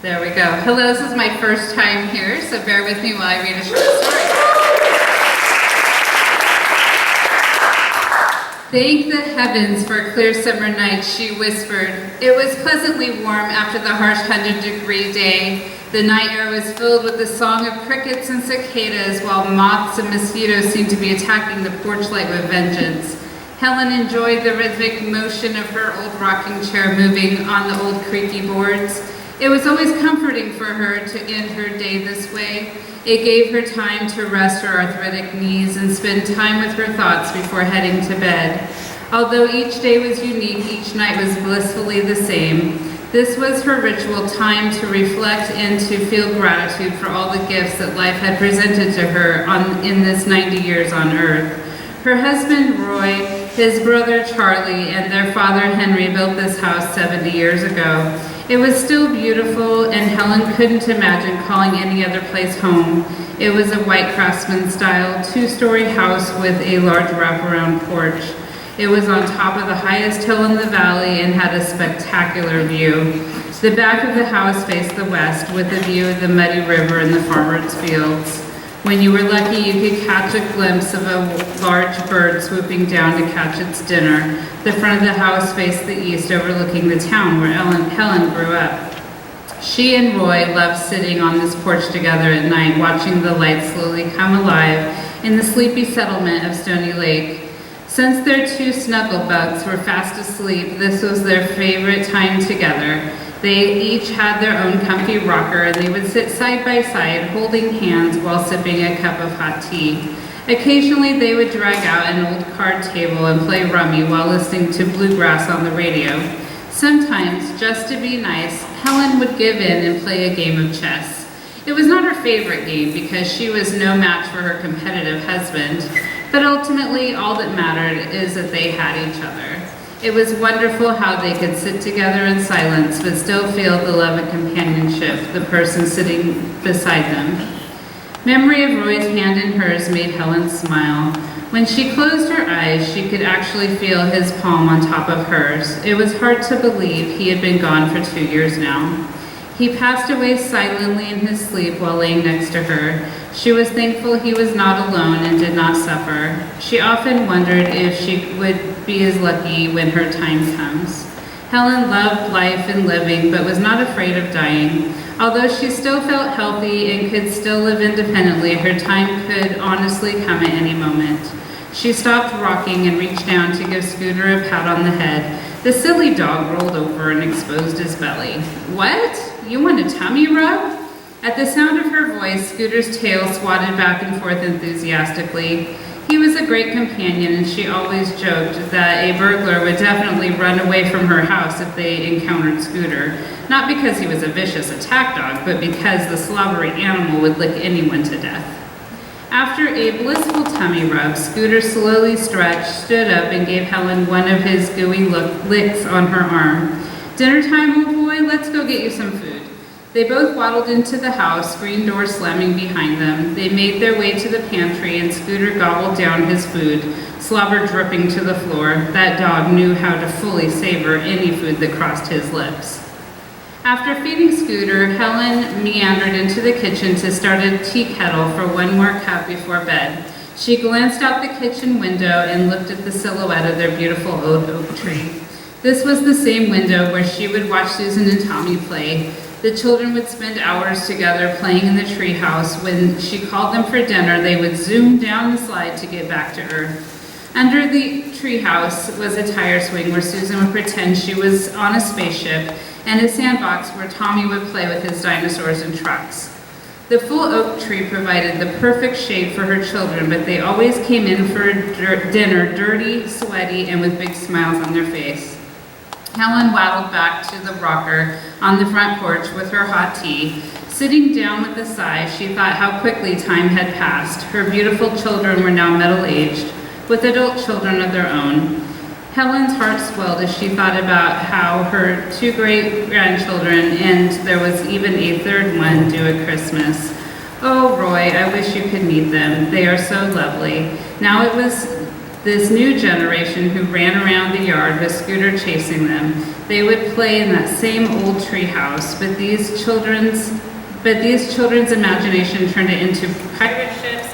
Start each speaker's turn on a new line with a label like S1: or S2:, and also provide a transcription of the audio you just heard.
S1: There we go. Hello, this is my first time here, so bear with me while I read a short story. Thank the heavens for a clear summer night, she whispered. It was pleasantly warm after the harsh 100-degree day. The night air was filled with the song of crickets and cicadas, while moths and mosquitoes seemed to be attacking the porch light with vengeance. Helen enjoyed the rhythmic motion of her old rocking chair moving on the old creaky boards. It was always comforting for her to end her day this way. It gave her time to rest her arthritic knees and spend time with her thoughts before heading to bed. Although each day was unique, each night was blissfully the same. This was her ritual time to reflect and to feel gratitude for all the gifts that life had presented to her in this 90 years on Earth. Her husband, Roy, his brother, Charlie, and their father, Henry, built this house 70 years ago. It was still beautiful, and Helen couldn't imagine calling any other place home. It was a white craftsman-style, two-story house with a large wraparound porch. It was on top of the highest hill in the valley and had a spectacular view. The back of the house faced the west, with a view of the muddy river and the farmers' fields. When you were lucky, you could catch a glimpse of a large bird swooping down to catch its dinner. The front of the house faced the east, overlooking the town where Helen grew up. She and Roy loved sitting on this porch together at night, watching the lights slowly come alive in the sleepy settlement of Stoney Lake. Since their two snugglebugs were fast asleep, this was their favorite time together. They each had their own comfy rocker, and they would sit side by side, holding hands while sipping a cup of hot tea. Occasionally, they would drag out an old card table and play rummy while listening to bluegrass on the radio. Sometimes, just to be nice, Helen would give in and play a game of chess. It was not her favorite game because she was no match for her competitive husband, but ultimately, all that mattered is that they had each other. It was wonderful how they could sit together in silence but still feel the love and companionship the person sitting beside them. Memory of Roy's hand in hers made Helen smile. When she closed her eyes, she could actually feel his palm on top of hers. It was hard to believe he had been gone for 2 years now. He passed away silently in his sleep while laying next to her. She was thankful he was not alone and did not suffer. She often wondered if she would be as lucky when her time comes. Helen loved life and living, but was not afraid of dying. Although she still felt healthy and could still live independently, her time could honestly come at any moment. She stopped rocking and reached down to give Scooter a pat on the head. The silly dog rolled over and exposed his belly. "What? You want a tummy rub?" At the sound of her voice, Scooter's tail swatted back and forth enthusiastically. He was a great companion, and she always joked that a burglar would definitely run away from her house if they encountered Scooter. Not because he was a vicious attack dog, but because the slobbery animal would lick anyone to death. After a blissful tummy rub, Scooter slowly stretched, stood up, and gave Helen one of his gooey licks on her arm. "Dinner time, old boy, let's go get you some food." They both waddled into the house, screen door slamming behind them. They made their way to the pantry, and Scooter gobbled down his food, slobber dripping to the floor. That dog knew how to fully savor any food that crossed his lips. After feeding Scooter, Helen meandered into the kitchen to start a tea kettle for one more cup before bed. She glanced out the kitchen window and looked at the silhouette of their beautiful old oak tree. This was the same window where she would watch Susan and Tommy play. The children would spend hours together playing in the treehouse. When she called them for dinner, they would zoom down the slide to get back to Earth. Under the treehouse was a tire swing where Susan would pretend she was on a spaceship, and a sandbox where Tommy would play with his dinosaurs and trucks. The full oak tree provided the perfect shade for her children, but they always came in for dinner dirty, sweaty, and with big smiles on their face. Helen waddled back to the rocker on the front porch with her hot tea. Sitting down with a sigh, she thought how quickly time had passed. Her beautiful children were now middle-aged, with adult children of their own. Helen's heart swelled as she thought about how her 2 great-grandchildren, and there was even a 3rd one due at Christmas. Oh, Roy, I wish you could meet them. They are so lovely. Now it was This new generation who ran around the yard with Scooter chasing them, they would play in that same old tree house, but these children's imagination turned it into pirate ships